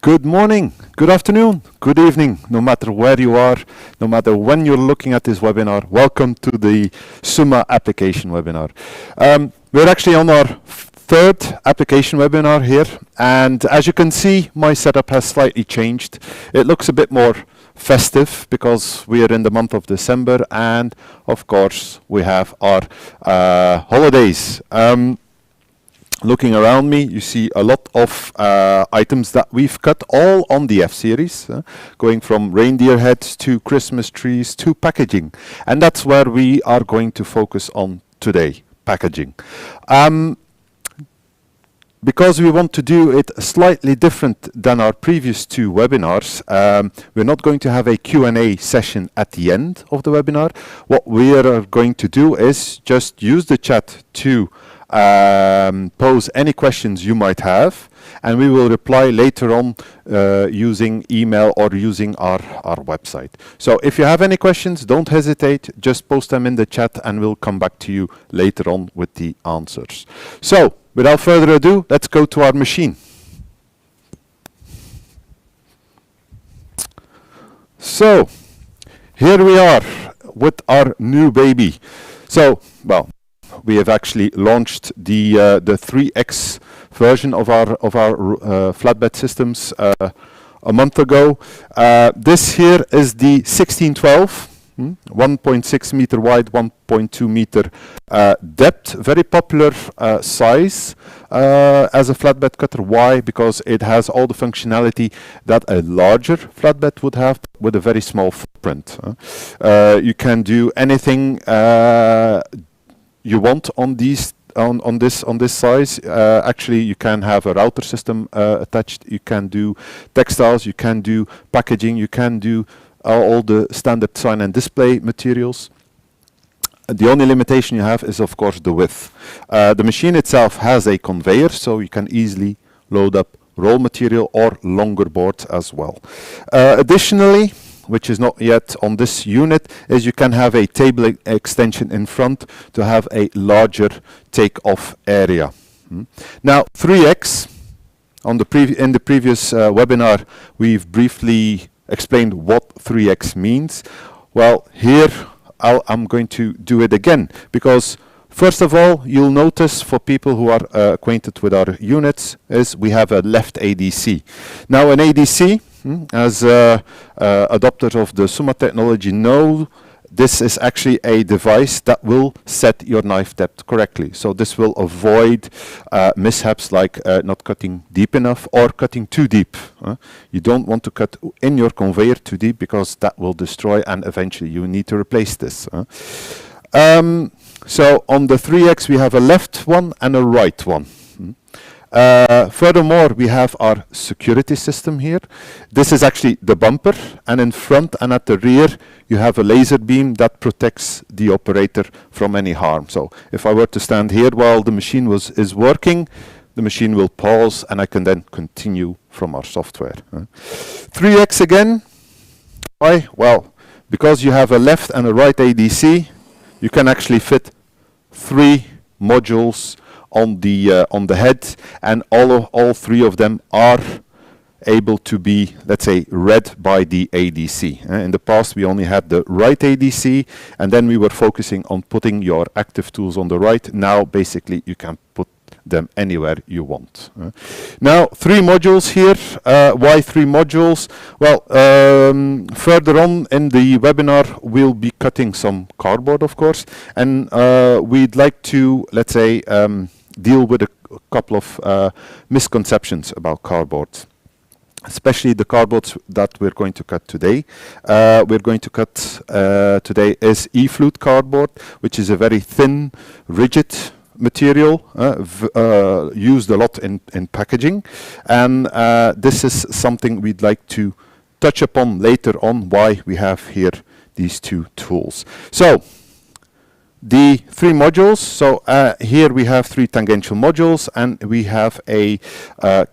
Good morning, good afternoon, good evening, no matter where you are, no matter when you're looking at this webinar. Welcome to the Summa application webinar. We're actually on our third application webinar here, and as you can see, my setup has slightly changed. It looks a bit more festive because we are in the month of December, and of course we have our holidays. Looking around me, you see a lot of items that we've cut all on the F series, going from reindeer heads to Christmas trees to packaging. And that's where we are going to focus on today, packaging. Because we want to do it slightly different than our previous two webinars, we're not going to have a Q&A session at the end of the webinar. What we are going to do is just use the chat to pose any questions you might have, and we will reply later on using email or using our website. So if you have any questions, don't hesitate, just post them in the chat and we'll come back to you later on with the answers. So without further ado, let's go to our machine. So here we are with our new baby. So, well, we have actually launched the 3X version of our flatbed systems a month ago. This here is the 1612, 1.6 meter wide, 1.2 meter depth. Very popular size as a flatbed cutter. Why? Because it has all the functionality that a larger flatbed would have with a very small footprint. You can do anything you want on these on this size. Actually, you can have a router system attached. You can do textiles. You can do packaging. You can do all the standard sign and display materials. The only limitation you have is, of course, the width. The machine itself has a conveyor, so you can easily load up roll material or longer boards as well. Additionally, which is not yet on this unit, is you can have a table extension in front to have a larger take-off area. Now 3X, in the previous webinar, we've briefly explained what 3X means. Well, here I'm going to do it again, because first of all, you'll notice for people who are acquainted with our units is we have a left ADC. Now an ADC, as adopters of the Summa technology know, this is actually a device that will set your knife depth correctly. So this will avoid mishaps like not cutting deep enough or cutting too deep. You don't want to cut in your conveyor too deep, because that will destroy, and eventually you need to replace this. So on the 3X we have a left one and a right one. Furthermore, we have our security system here. This is actually the bumper, and in front and at the rear you have a laser beam that protects the operator from any harm. So if I were to stand here while the machine is working, the machine will pause and I can then continue from our software. 3X again. Why? Well, because you have a left and a right ADC, you can actually fit 3 modules on the head, and all 3 of them are able to be, let's say, read by the ADC. In the past we only had the right ADC, and then we were focusing on putting your active tools on the right. Now basically you can put them anywhere you want. Now 3 modules here. Why 3 modules? Well, further on in the webinar we'll be cutting some cardboard, of course, and we'd like to, let's say, deal with a couple of misconceptions about cardboard, especially the cardboards that we're going to cut today. We're going to cut today is E-flute cardboard, which is a very thin, rigid material used a lot in packaging, and this is something we'd like to touch upon later on, why we have here these 2 tools. So the 3 modules, so here we have 3 tangential modules, and we have a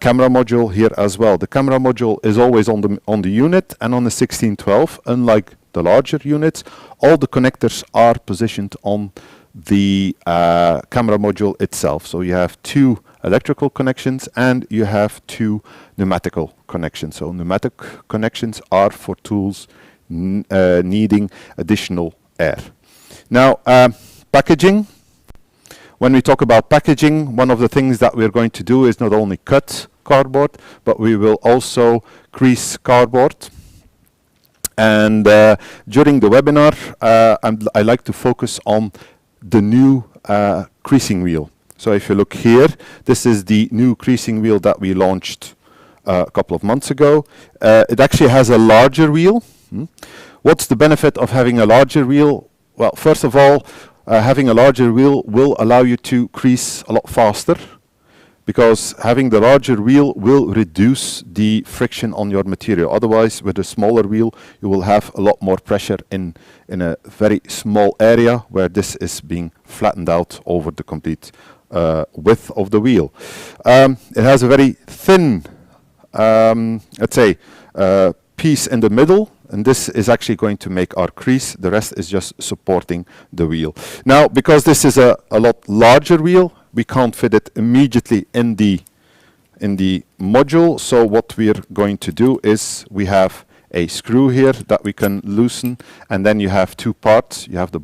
camera module here as well. The camera module is always on the unit, and on the 1612, unlike the larger units, all the connectors are positioned on the camera module itself. So you have 2 electrical connections, and you have 2 pneumatical connections. So pneumatic connections are for tools needing additional air. Now, packaging. When we talk about packaging, one of the things that we're going to do is not only cut cardboard, but we will also crease cardboard. And during the webinar, I like to focus on the new creasing wheel. So if you look here, this is the new creasing wheel that we launched a couple of months ago. It actually has a larger wheel. What's the benefit of having a larger wheel? Well, first of all, having a larger wheel will allow you to crease a lot faster, because having the larger wheel will reduce the friction on your material. Otherwise, with a smaller wheel, you will have a lot more pressure in a very small area where this is being flattened out over the complete width of the wheel. It has a very thin, let's say, piece in the middle, and this is actually going to make our crease. The rest is just supporting the wheel. Now, because this is a lot larger wheel, we can't fit it immediately in the module. So what we're going to do is we have a screw here that we can loosen, and then you have 2 parts. You have the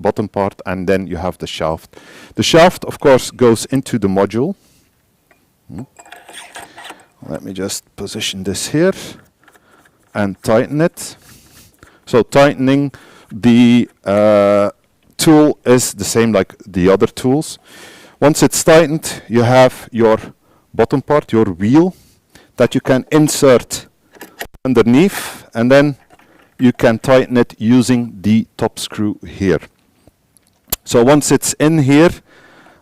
bottom part, and then you have the shaft. The shaft, of course, goes into the module. Let me just position this here and tighten it. So tightening the tool is the same like the other tools. Once it's tightened, you have your bottom part, your wheel, that you can insert underneath, and then you can tighten it using the top screw here. So once it's in here,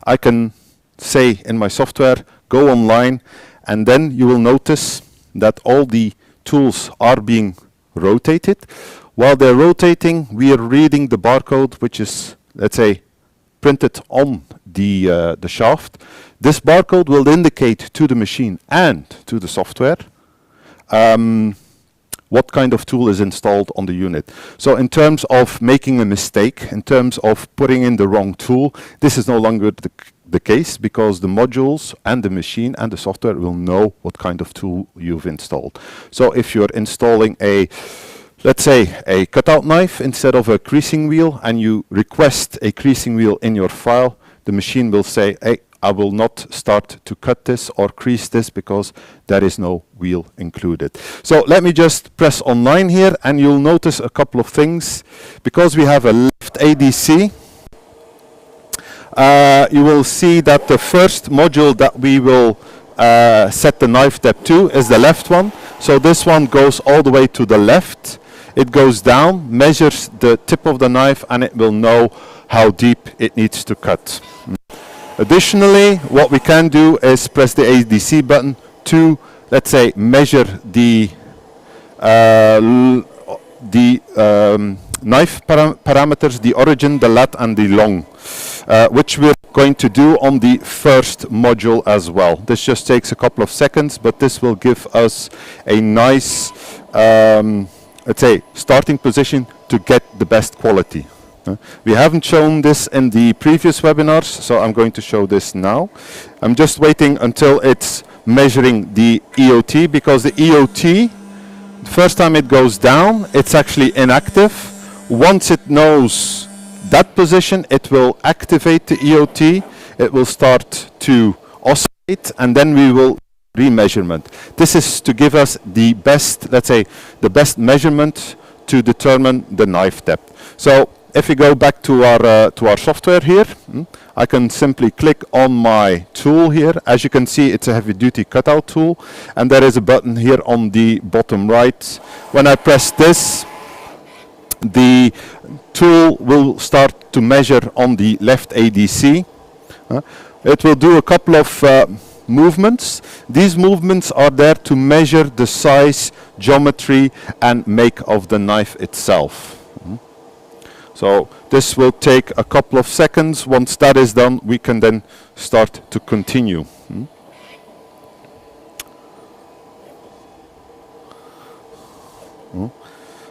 I can say in my software, go online, and then you will notice that all the tools are being rotated. While they're rotating, we are reading the barcode, which is, let's say, printed on the shaft. This barcode will indicate to the machine and to the software what kind of tool is installed on the unit. So in terms of making a mistake, in terms of putting in the wrong tool, this is no longer the case, because the modules and the machine and the software will know what kind of tool you've installed. So if you're installing let's say a cutout knife instead of a creasing wheel, and you request a creasing wheel in your file, the machine will say, hey, I will not start to cut this or crease this because there is no wheel included. So let me just press online here, and you'll notice a couple of things. Because we have a left ADC, you will see that the first module that we will set the knife depth to is the left one. So this one goes all the way to the left. It goes down, measures the tip of the knife, and it will know how deep it needs to cut. Additionally, what we can do is press the ADC button to, let's say, measure the knife parameters, the origin, the lat, and the long, which we're going to do on the first module as well. This just takes a couple of seconds, but this will give us a nice, let's say, starting position to get the best quality. We haven't shown this in the previous webinars, so I'm going to show this now. I'm just waiting until it's measuring the EOT, because the EOT, the first time it goes down, it's actually inactive. Once it knows that position, it will activate the EOT. It will start to oscillate, and then we will remeasurement. This is to give us the best, let's say, the best measurement to determine the knife depth. So if we go back to our software here, I can simply click on my tool here. As you can see, it's a heavy-duty cutout tool, and there is a button here on the bottom right. When I press this, the tool will start to measure on the left ADC. It will do a couple of movements. These movements are there to measure the size, geometry, and make of the knife itself. So this will take a couple of seconds. Once that is done, we can then start to continue.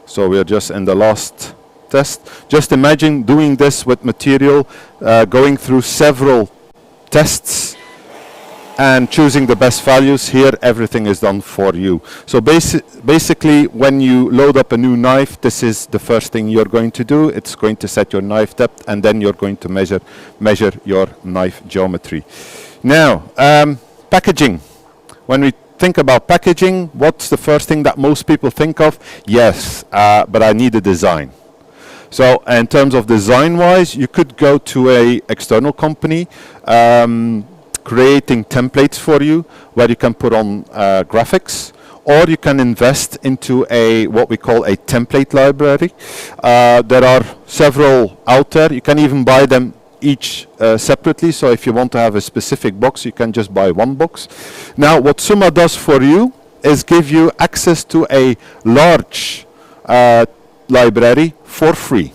So we are just in the last test. Just imagine doing this with material, going through several tests and choosing the best values. Here everything is done for you. So basically when you load up a new knife, this is the first thing you're going to do. It's going to set your knife depth, and then you're going to measure your knife geometry. Now, packaging. When we think about packaging, what's the first thing that most people think of? Yes, but I need a design. So in terms of design wise, you could go to a external company creating templates for you where you can put on graphics, or you can invest into what we call a template library. There are several out there. You can even buy them each separately. So if you want to have a specific box, you can just buy one box. Now what Summa does for you is give you access to a large library for free.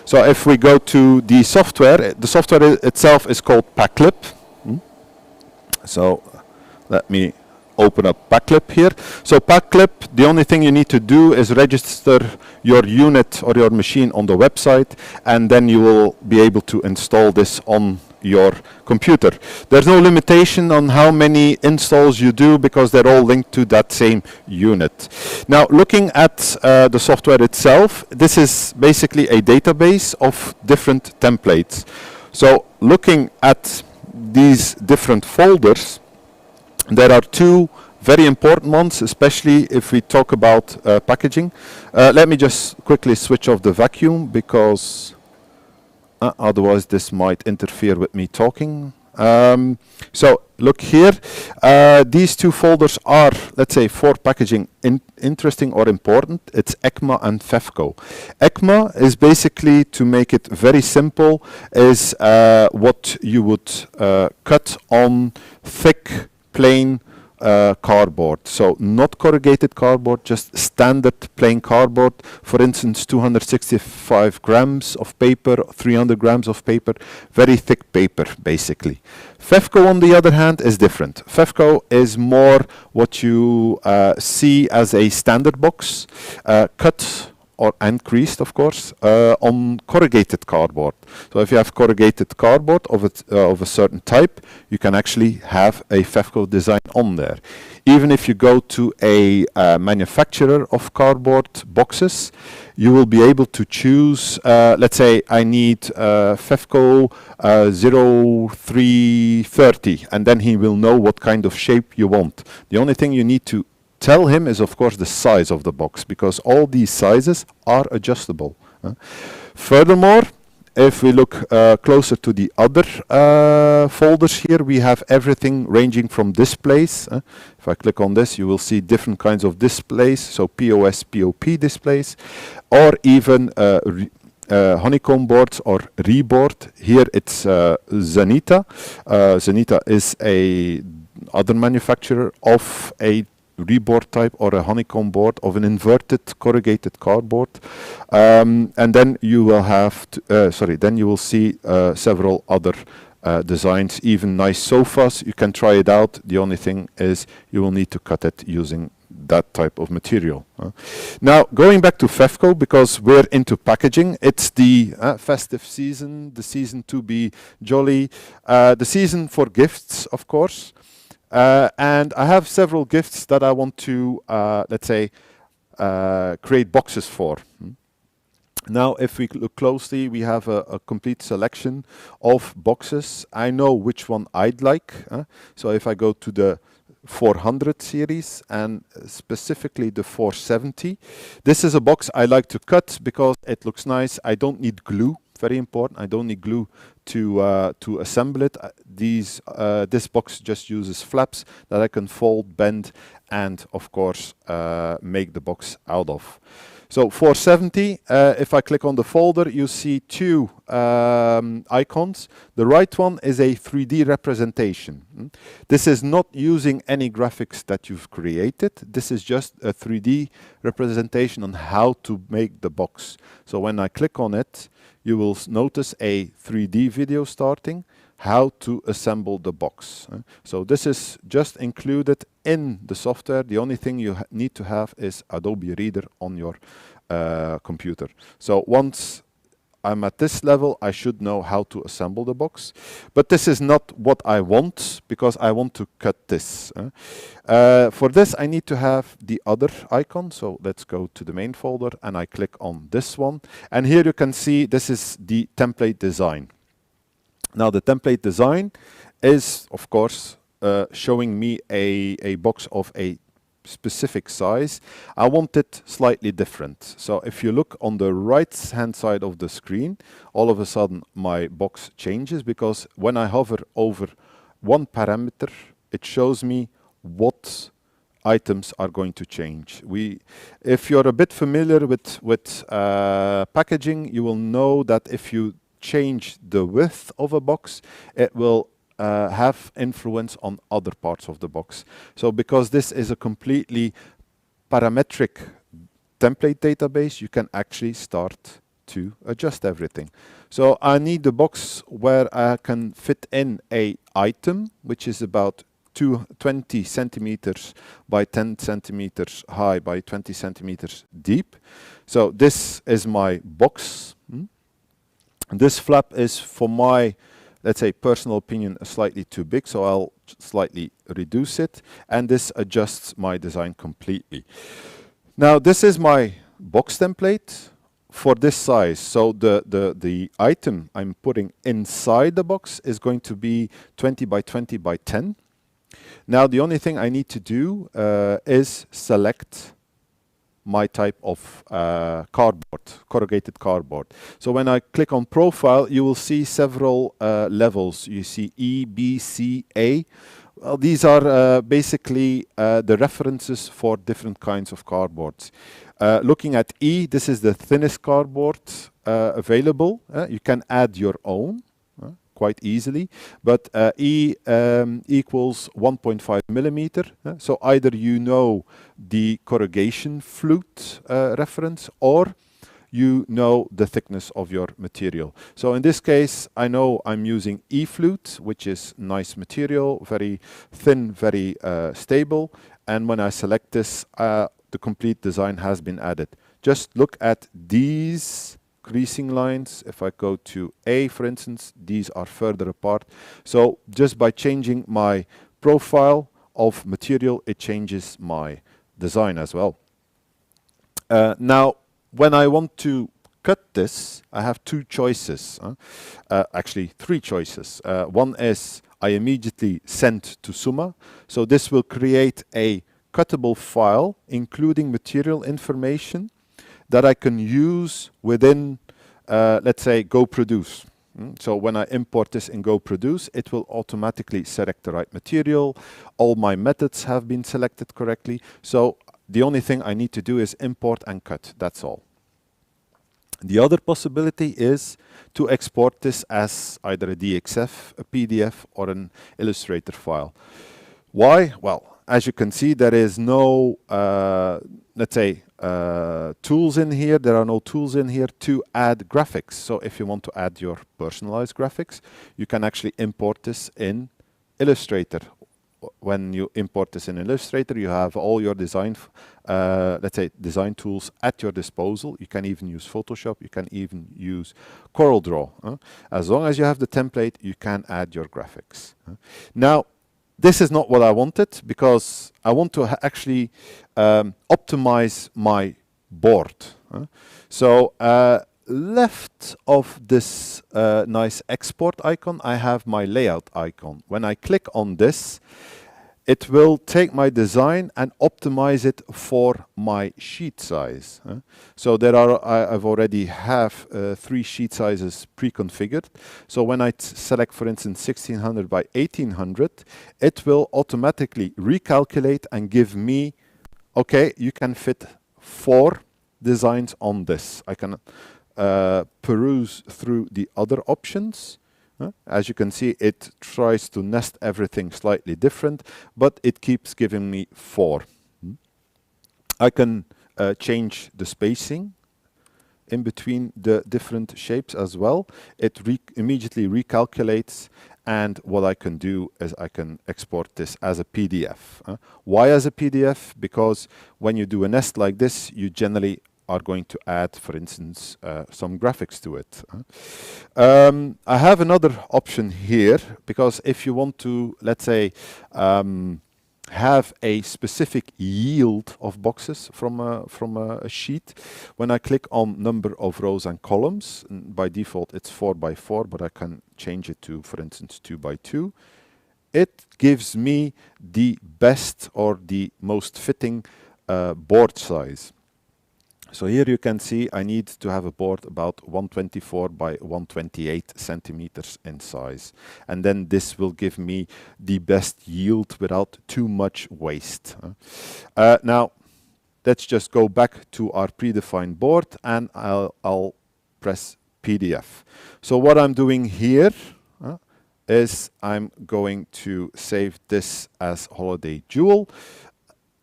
So if we go to the software itself is called Packlip. So let me open up Packlip here. So Packlip, the only thing you need to do is register your unit or your machine on the website, and then you will be able to install this on your computer. There's no limitation on how many installs you do because they're all linked to that same unit. Now looking at the software itself, this is basically a database of different templates. So looking at these different folders, there are two very important ones, especially if we talk about packaging. Let me just quickly switch off the vacuum because otherwise this might interfere with me talking. So look here, these two folders are, let's say, for packaging interesting or important. It's Ecma and Fefco. Ecma is basically, to make it very simple, is what you would cut on thick plain cardboard. So not corrugated cardboard, just standard plain cardboard. For instance, 265 grams of paper, 300 grams of paper, very thick paper basically. Fefco on the other hand is different. Fefco is more what you see as a standard box, cut and creased, of course, on corrugated cardboard. So if you have corrugated cardboard of a certain type, you can actually have a Fefco design on there. Even if you go to a manufacturer of cardboard boxes, you will be able to choose, let's say I need Fefco 0330, and then he will know what kind of shape you want. The only thing you need to tell him is, of course, the size of the box, because all these sizes are adjustable. Furthermore, if we look closer to the other folders here, we have everything ranging from displays. If I click on this, you will see different kinds of displays, so POS, POP displays, or even honeycomb boards or reboard. Here it's Zenita. Zenita is a other manufacturer of a reboard type or a honeycomb board of an inverted corrugated cardboard, and then you will have then you will see several other designs, even nice sofas. You can try it out. The only thing is you will need to cut it using that type of material. Now going back to Fefco, because we're into packaging, it's the festive season, the season to be jolly, the season for gifts, of course. And I have several gifts that I want to, let's say, create boxes for. Now, if we look closely, we have a complete selection of boxes. I know which one I'd like. So if I go to the 400 series and specifically the 470, this is a box I like to cut because it looks nice. I don't need glue. Very important. I don't need glue to assemble it. This box just uses flaps that I can fold, bend, and of course make the box out of. So 470, if I click on the folder, you see two icons. The right one is a 3D representation. This is not using any graphics that you've created. This is just a 3D representation on how to make the box. So when I click on it, you will notice a 3D video starting, how to assemble the box. So this is just included in the software. The only thing you need to have is Adobe Reader on your computer. So once I'm at this level, I should know how to assemble the box. But this is not what I want, because I want to cut this. For this, I need to have the other icon. So let's go to the main folder, and I click on this one. And here you can see this is the template design. Now, the template design is, of course, showing me a box of a specific size. I want it slightly different. So if you look on the right hand side of the screen, all of a sudden my box changes, because when I hover over one parameter, it shows me what items are going to change. If you're a bit familiar with packaging, you will know that if you change the width of a box, it will have influence on other parts of the box. So because this is a completely parametric template database, you can actually start to adjust everything. So I need a box where I can fit in a item, which is about 20 centimeters by 10 centimeters high by 20 centimeters deep. So this is my box. This flap is, for my, let's say, personal opinion, slightly too big, so I'll slightly reduce it, and this adjusts my design completely. Now, this is my box template for this size. So the item I'm putting inside the box is going to be 20 by 20 by 10. Now, the only thing I need to do is select my type of cardboard, corrugated cardboard. So when I click on profile, you will see several levels. You see E, B, C, A. Well, these are basically the references for different kinds of cardboards. Looking at E, this is the thinnest cardboard available. You can add your own quite easily, but E equals 1.5 millimeter. So either you know the corrugation flute reference, or you know the thickness of your material. So in this case, I know I'm using E flute, which is nice material, very thin, very stable. And when I select this, the complete design has been added. Just look at these creasing lines. If I go to A, for instance, these are further apart. So just by changing my profile of material, it changes my design as well. Now, when I want to cut this, I have two choices. Actually, three choices. One is I immediately send to Summa. So this will create a cuttable file, including material information, that I can use within, let's say, GoProduce. So when I import this in GoProduce, it will automatically select the right material. All my methods have been selected correctly. So the only thing I need to do is import and cut. That's all. The other possibility is to export this as either a DXF, a PDF, or an Illustrator file. Why? Well, as you can see, there is no, let's say, tools in here. There are no tools in here to add graphics. So if you want to add your personalized graphics, you can actually import this in Illustrator. When you import this in Illustrator, you have all your design, let's say, design tools at your disposal. You can even use Photoshop. You can even use CorelDRAW. As long as you have the template, you can add your graphics. Now, this is not what I wanted, because I want to actually optimize my board. So left of this nice export icon, I have my layout icon. When I click on this, it will take my design and optimize it for my sheet size. So there are, I've already have 3 sheet sizes pre-configured. So when I select, for instance, 1600 by 1800, it will automatically recalculate and give me, okay, you can fit 4 designs on this. I can peruse through the other options. As you can see, it tries to nest everything slightly different, but it keeps giving me 4. I can change the spacing in between the different shapes as well. It immediately recalculates, and what I can do is I can export this as a PDF. Why as a PDF? Because when you do a nest like this, you generally are going to add, for instance, some graphics to it. I have another option here, because if you want to, let's say, have a specific yield of boxes from a sheet, when I click on number of rows and columns, by default it's 4 by 4, but I can change it to, for instance, 2 by 2. It gives me the best or the most fitting board size. So here you can see I need to have a board about 124 by 128 centimeters in size. And then this will give me the best yield without too much waste. Now, let's just go back to our predefined board, and I'll press PDF. So what I'm doing here is I'm going to save this as Holiday Jewel.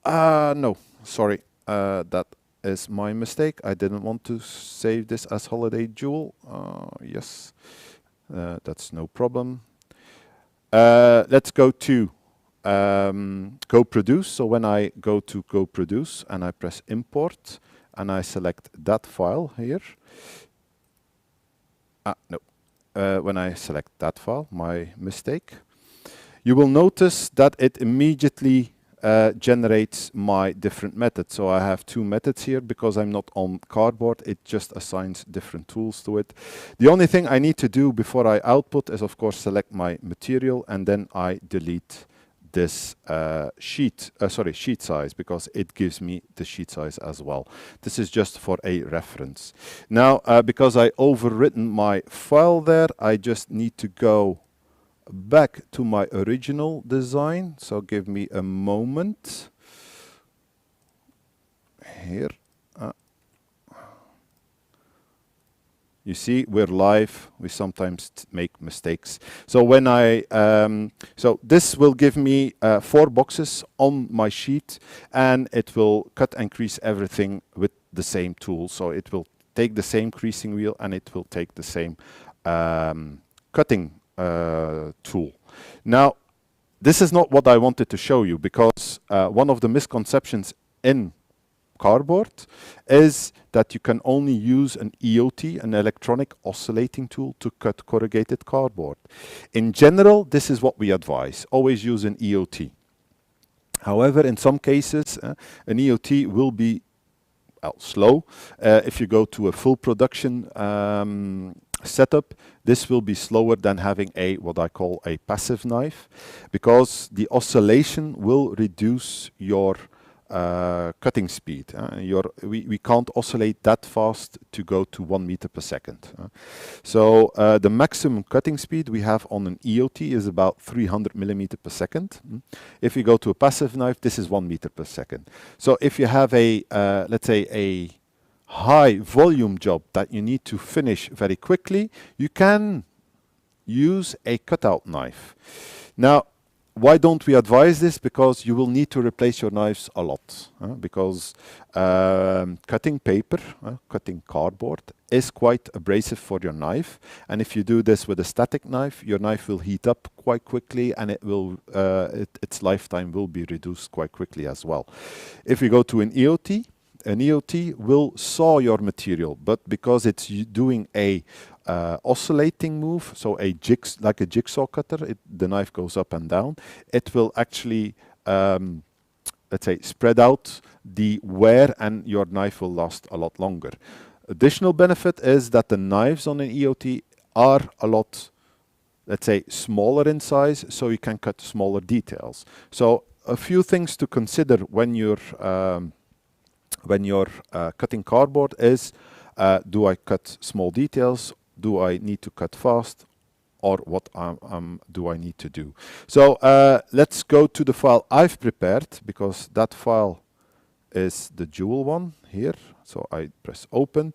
No, sorry, that is my mistake. I didn't want to save this as Holiday Jewel. Yes, that's no problem. Let's go to Go Produce. So when I go to Go Produce and I press Import and I select that file here. No. When I select that file, my mistake, you will notice that it immediately generates my different methods. So I have two methods here. Because I'm not on cardboard, it just assigns different tools to it. The only thing I need to do before I output is, of course, select my material, and then I delete this sheet size, because it gives me the sheet size as well. This is just for a reference. Now, because I overwritten my file there, I just need to go back to my original design. So give me a moment. Here. You see, we're live. We sometimes make mistakes. So when so this will give me 4 boxes on my sheet, and it will cut and crease everything with the same tool. So it will take the same creasing wheel, and it will take the same cutting tool. Now, this is not what I wanted to show you, because one of the misconceptions in cardboard is that you can only use an EOT, an electronic oscillating tool, to cut corrugated cardboard. In general, this is what we advise. Always use an EOT. However, in some cases, an EOT will be slow. If you go to a full production setup, this will be slower than having what I call a passive knife, because the oscillation will reduce your cutting speed. We can't oscillate that fast to go to 1 meter per second. So the maximum cutting speed we have on an EOT is about 300 millimeter per second. If you go to a passive knife, this is 1 meter per second. So if you have let's say a high volume job that you need to finish very quickly, you can use a cutout knife. Now, why don't we advise this? Because you will need to replace your knives a lot. Because cutting paper, cutting cardboard is quite abrasive for your knife. And if you do this with a static knife, your knife will heat up quite quickly, and its lifetime will be reduced quite quickly as well. If you go to an EOT will saw your material, but because it's doing a oscillating move, so like a jigsaw cutter, the knife goes up and down, it will actually, let's say, spread out the wear, and your knife will last a lot longer. Additional benefit is that the knives on an EOT are a lot, let's say, smaller in size, so you can cut smaller details. So a few things to consider when you're cutting cardboard is, do I cut small details? Do I need to cut fast? Or what do I need to do? So let's go to the file I've prepared, because that file is the Jewel one here. So I press open.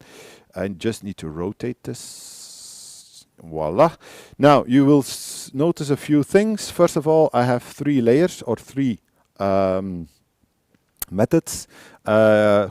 I just need to rotate this. Voila. Now you will notice a few things. First of all, I have 3 layers, or 3 methods: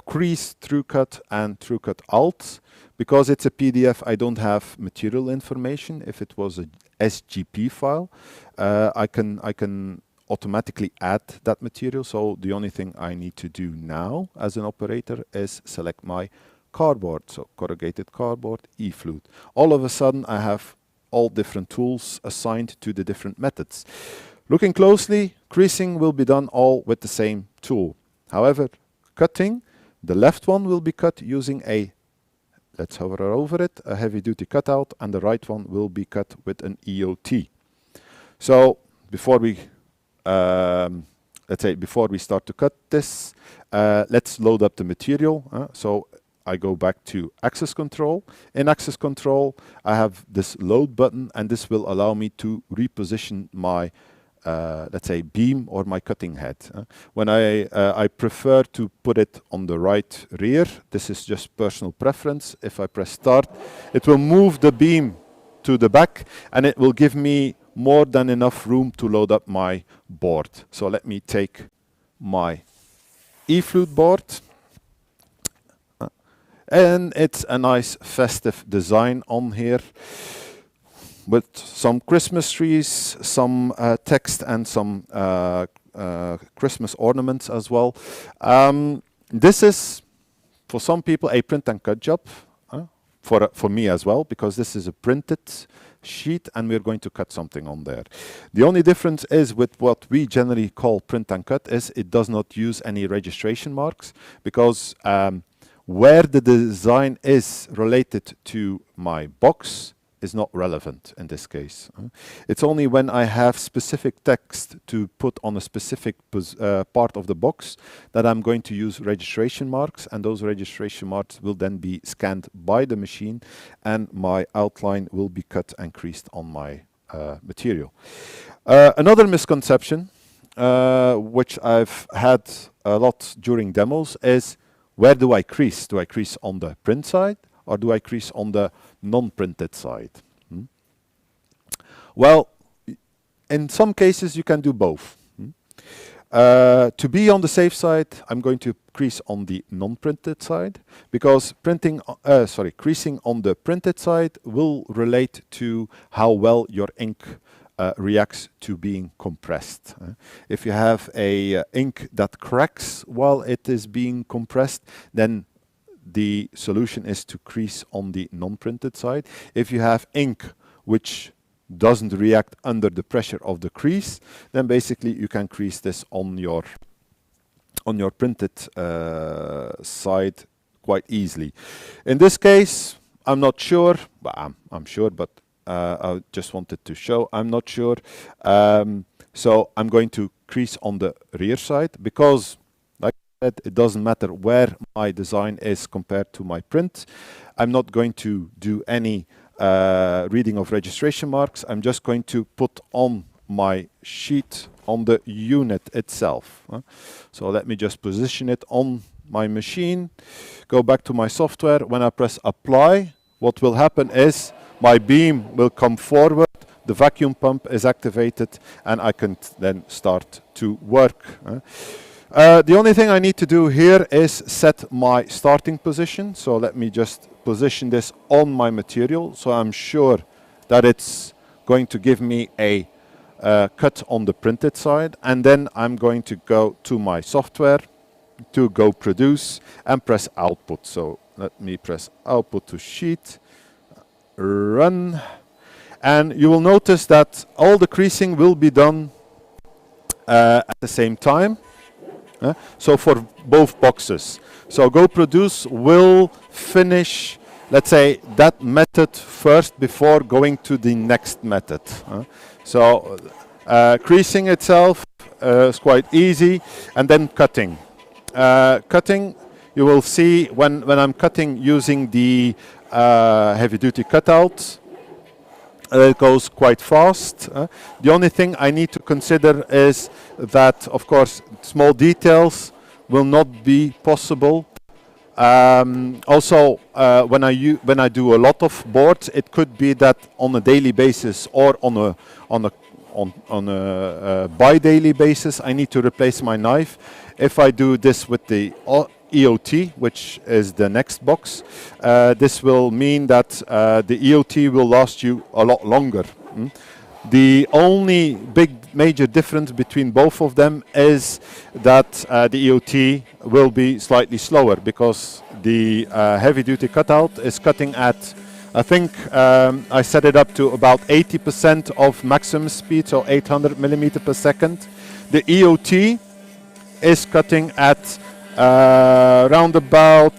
crease, through cut, and through cut alt. Because it's a PDF, I don't have material information. If it was a SGP file, I can automatically add that material. So the only thing I need to do now as an operator is select my cardboard. So corrugated cardboard, E-flute. All of a sudden I have all different tools assigned to the different methods. Looking closely, creasing will be done all with the same tool. However, cutting, the left one will be cut using a, let's hover over it, a heavy duty cutout, and the right one will be cut with an EOT. So before we, before we start to cut this, let's load up the material. So I go back to access control. In access control, I have this load button, and this will allow me to reposition my let's say beam or my cutting head. When I prefer to put it on the right rear. This is just personal preference. If I press start, it will move the beam to the back, and it will give me more than enough room to load up my board. So let me take my E-flute board, and it's a nice festive design on here, with some Christmas trees, some text, and some Christmas ornaments as well. This is, for some people, a print and cut job. For me as well, because this is a printed sheet and we're going to cut something on there. The only difference is with what we generally call print and cut is it does not use any registration marks, because where the design is related to my box is not relevant in this case. It's only when I have specific text to put on a specific part of the box that I'm going to use registration marks, and those registration marks will then be scanned by the machine, and my outline will be cut and creased on my material. Another misconception, which I've had a lot during demos, is where do I crease? Do I crease on the print side, or do I crease on the non-printed side? Well, in some cases you can do both. To be on the safe side, I'm going to crease on the non-printed side, because creasing on the printed side will relate to how well your ink reacts to being compressed. If you have a ink that cracks while it is being compressed, then the solution is to crease on the non-printed side. If you have ink which doesn't react under the pressure of the crease, then basically you can crease this on your printed side quite easily. In this case, I'm not sure, but I'm sure, but I just wanted to show I'm not sure. So I'm going to crease on the rear side, because it doesn't matter where my design is compared to my print. I'm not going to do any reading of registration marks. I'm just going to put on my sheet on the unit itself. So let me just position it on my machine, go back to my software. When I press apply, what will happen is my beam will come forward, the vacuum pump is activated, and I can then start to work. The only thing I need to do here is set my starting position. So let me just position this on my material, so I'm sure that it's going to give me a cut on the printed side. And then I'm going to go to my software to go produce and press output. So let me press output to sheet, run. And you will notice that all the creasing will be done at the same time. So for both boxes. So Go Produce will finish, let's say, that method first before going to the next method. So creasing itself is quite easy, and then cutting. Cutting, you will see when I'm cutting using the heavy duty cutout, it goes quite fast. The only thing I need to consider is that, of course, small details will not be possible. Also, when I do a lot of boards, it could be that on a daily basis or on a bi-daily basis, I need to replace my knife. If I do this with the EOT, which is the next box, this will mean that the EOT will last you a lot longer. The only big major difference between both of them is that the EOT will be slightly slower because the heavy-duty cutout is cutting at, I think I set it up to about 80% of maximum speed, so 800 millimeter per second. The EOT is cutting at around about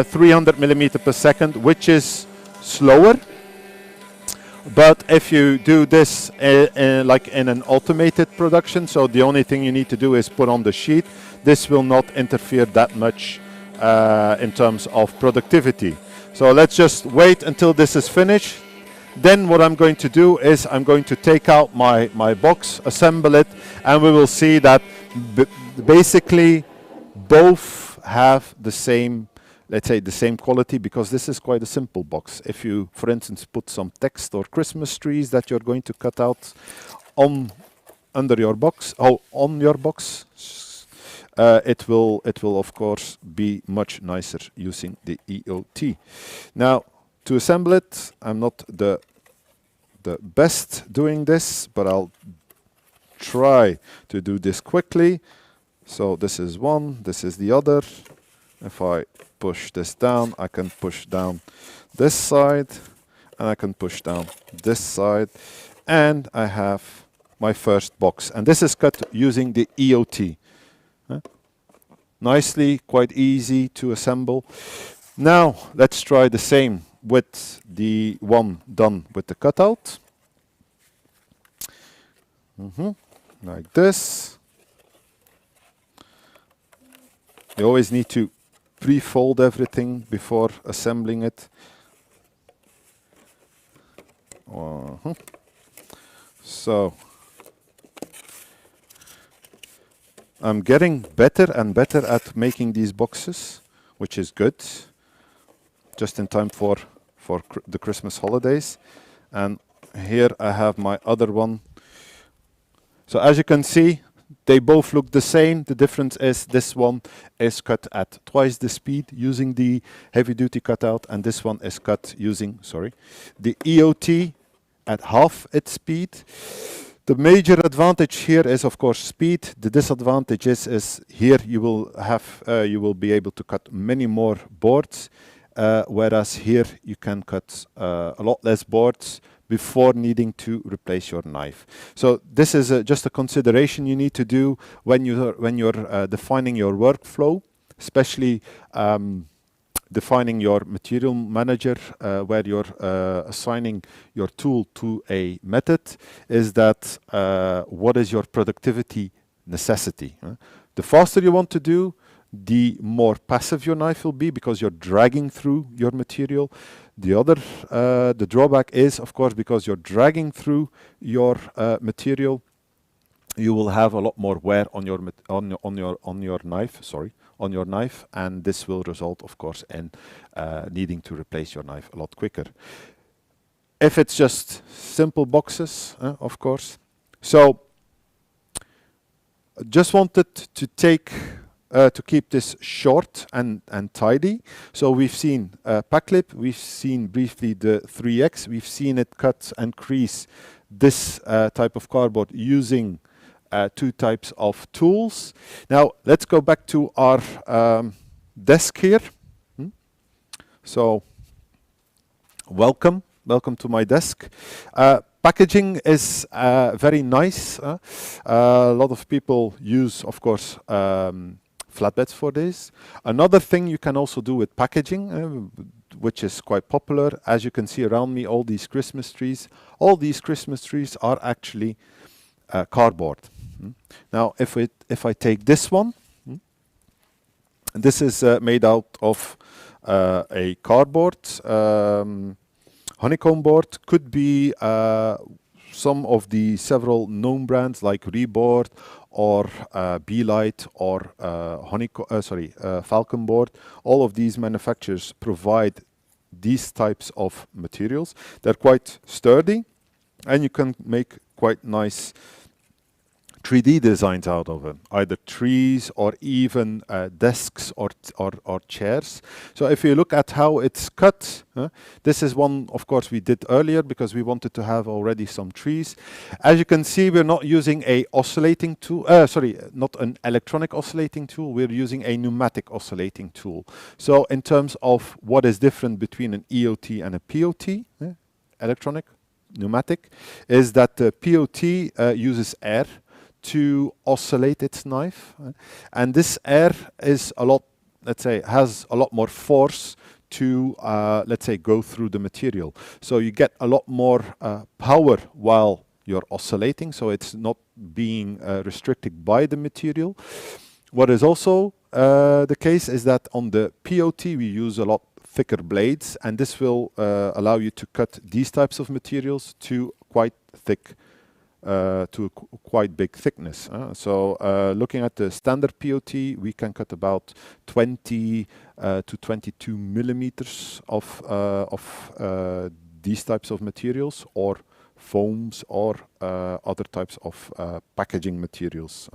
300 millimeter per second, which is slower. But if you do this like in an automated production, so the only thing you need to do is put on the sheet, this will not interfere that much in terms of productivity. So let's just wait until this is finished. Then what I'm going to do is I'm going to take out my box, assemble it, and we will see that basically both have the same, let's say, the same quality, because this is quite a simple box. If you, for instance, put some text or Christmas trees that you're going to cut out under your box, on your box, it will of course be much nicer using the EOT. Now, to assemble it, I'm not the best doing this, but I'll try to do this quickly. So this is one, this is the other. If I push this down, I can push down this side, and I can push down this side, and I have my first box. And this is cut using the EOT. Nicely, quite easy to assemble. Now let's try the same with the one done with the cutout. Like this. You always need to pre-fold everything before assembling it. So I'm getting better and better at making these boxes, which is good. Just in time for the Christmas holidays. And here I have my other one. So as you can see, they both look the same. The difference is this one is cut at twice the speed using the heavy-duty cutout, and this one is cut using, the EOT at half its speed. The major advantage here is, of course, speed. The disadvantage is here you will be able to cut many more boards, whereas here you can cut a lot less boards before needing to replace your knife. So this is just a consideration you need to do when you're defining your workflow, especially defining your material manager, where you're assigning your tool to a method, is that what is your productivity necessity? The faster you want to do, the more passive your knife will be, because you're dragging through your material. The drawback is, of course, because you're dragging through your material, you will have a lot more wear on your knife, and this will result, of course, in needing to replace your knife a lot quicker. If it's just simple boxes, of course. So, just wanted to keep this short and tidy. So we've seen pack clip, we've seen briefly the 3X, we've seen it cut and crease this type of cardboard using two types of tools. Now let's go back to our desk here. So welcome to my desk. Packaging is very nice. A lot of people use, of course, flatbeds for this. Another thing you can also do with packaging, which is quite popular, as you can see around me, all these Christmas trees are actually cardboard. Now, if I take this one, this is made out of a cardboard, honeycomb board. Could be some of the several known brands like Reboard or Be-Lite or Falcon board. All of these manufacturers provide these types of materials. They're quite sturdy, and you can make quite nice 3D designs out of them, either trees or even desks or chairs. So if you look at how it's cut, this is one, of course, we did earlier because we wanted to have already some trees. As you can see, we're not using a oscillating tool, sorry, not an electronic oscillating tool, we're using a pneumatic oscillating tool. So in terms of what is different between an EOT and a POT, electronic, pneumatic, is that the POT uses air to oscillate its knife, and this air is a lot, let's say, has a lot more force to, let's say, go through the material. So you get a lot more power while you're oscillating, so it's not being restricted by the material. What is also the case is that on the POT we use a lot thicker blades, and this will allow you to cut these types of materials to quite thick, to a quite big thickness. So looking at the standard POT, we can cut about 20 to 22 millimeters of these types of materials, or foams, or other types of packaging materials.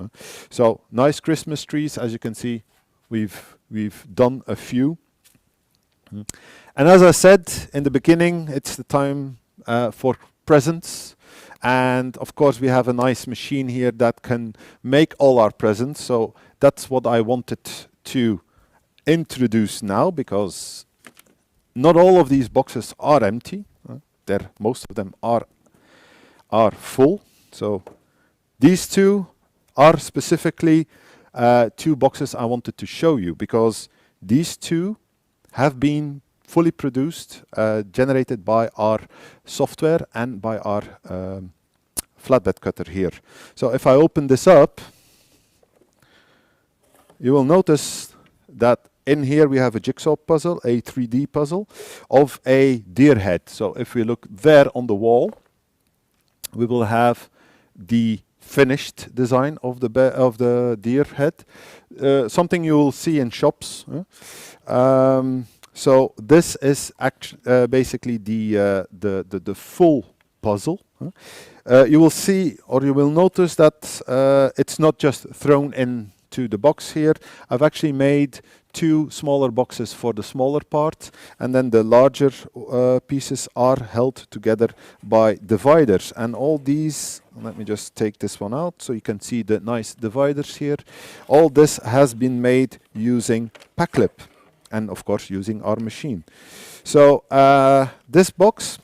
So nice Christmas trees, as you can see, we've done a few. And as I said in the beginning, it's the time for presents. And of course, we have a nice machine here that can make all our presents. So that's what I wanted to introduce now, because not all of these boxes are empty. Most of them are full. So these two are specifically two boxes I wanted to show you, because these two have been fully produced, generated by our software and by our flatbed cutter here. So if I open this up, you will notice that in here we have a jigsaw puzzle, a 3D puzzle of a deer head. So if we look there on the wall, we will have the finished design of the deer head, something you will see in shops. So this is basically the full puzzle. You will see, or you will notice that it's not just thrown into the box here. I've actually made two smaller boxes for the smaller part, and then the larger pieces are held together by dividers. And all these, let me just take this one out so you can see the nice dividers here. All this has been made using Packlip, and of course using our machine. So this box,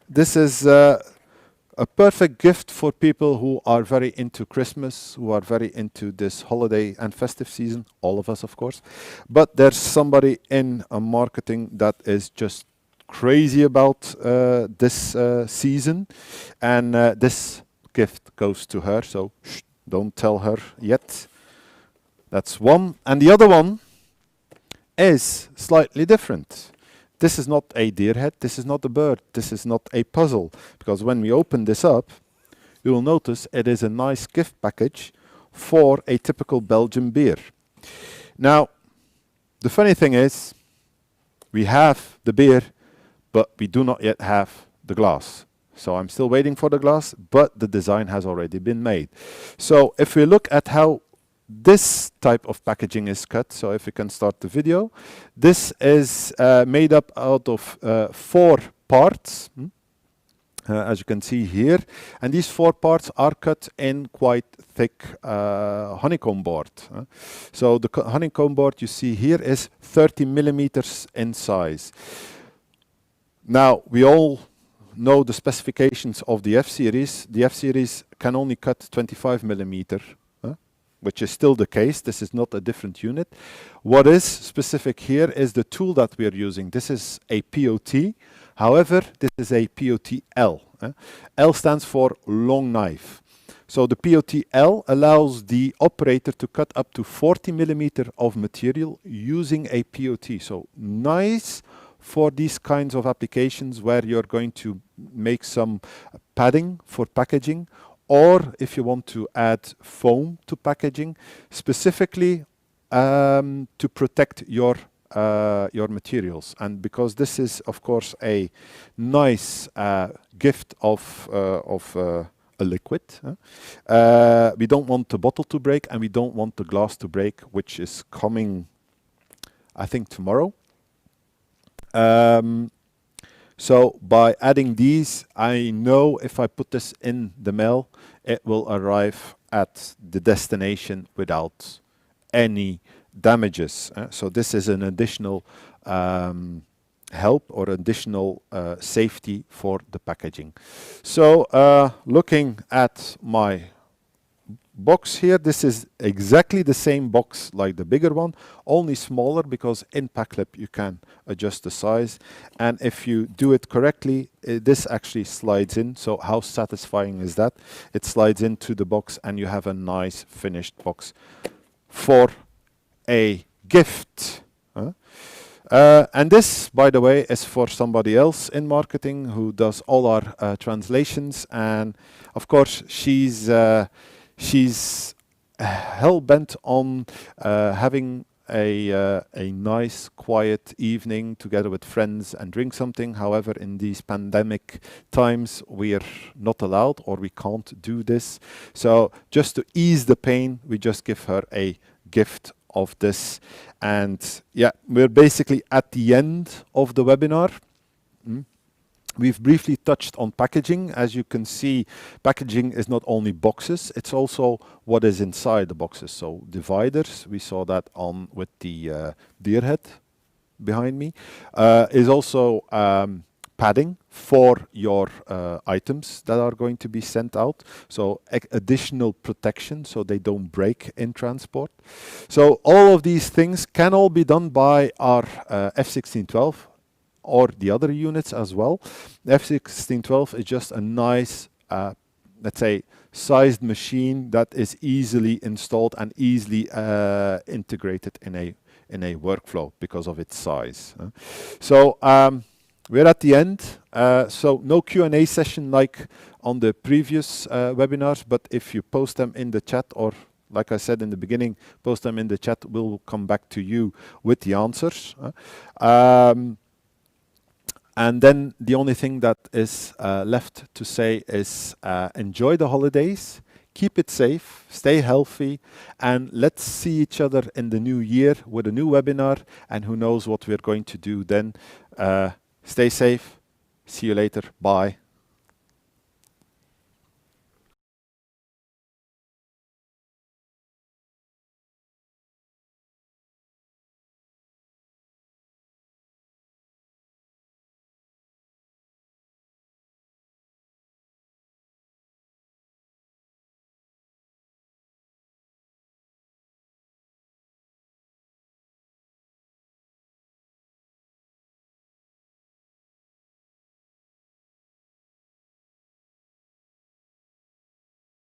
this is a perfect gift for people who are very into Christmas, who are very into this holiday and festive season, all of us of course. But there's somebody in marketing that is just crazy about this season, and this gift goes to her, so shh, don't tell her yet. That's one. And the other one is slightly different. This is not a deer head, this is not a bird, this is not a puzzle, because when we open this up, you will notice it is a nice gift package for a typical Belgian beer. Now, the funny thing is, we have the beer, but we do not yet have the glass. So I'm still waiting for the glass, but the design has already been made. So if we look at how this type of packaging is cut, so if we can start the video, this is made up out of 4 parts, as you can see here, and these 4 parts are cut in quite thick honeycomb board. So the honeycomb board you see here is 30 millimeters in size. Now we all know the specifications of the F-Series. The F-Series can only cut 25 millimeter, which is still the case. This is not a different unit. What is specific here is the tool that we are using. This is a POT. However, this is a POT-L. L stands for long knife. So the POT-L allows the operator to cut up to 40 millimeter of material using a POT. So nice for these kinds of applications where you're going to make some padding for packaging, or if you want to add foam to packaging, specifically to protect your materials. And because this is, of course, a nice gift of a liquid. We don't want the bottle to break, and we don't want the glass to break, which is coming, I think, tomorrow. So by adding these, I know if I put this in the mail, it will arrive at the destination without any damages. So this is an additional help or additional safety for the packaging. So looking at my box here, this is exactly the same box like the bigger one, only smaller, because in Packlip you can adjust the size, and if you do it correctly, this actually slides in. So how satisfying is that? It slides into the box and you have a nice finished box for a gift. And this, by the way, is for somebody else in marketing who does all our translations, and of course she's hell-bent on having a nice, quiet evening together with friends and drink something. However, in these pandemic times, we're not allowed, or we can't do this. So just to ease the pain, we just give her a gift of this. And yeah, we're basically at the end of the webinar. We've briefly touched on packaging. As you can see, packaging is not only boxes, it's also what is inside the boxes. So dividers, we saw that on with the deer head behind me, is also padding for your items that are going to be sent out. So additional protection so they don't break in transport. So all of these things can all be done by our F1612 or the other units as well. F1612 is just a nice, let's say, sized machine that is easily installed and easily integrated in a workflow because of its size. So we're at the end. So no Q&A session like on the previous webinars, but if you post them in the chat, or like I said in the beginning, post them in the chat, we'll come back to you with the answers. And then the only thing that is left to say is enjoy the holidays, keep it safe, stay healthy, and let's see each other in the new year with a new webinar, and who knows what we're going to do then. Stay safe. See you later. Bye.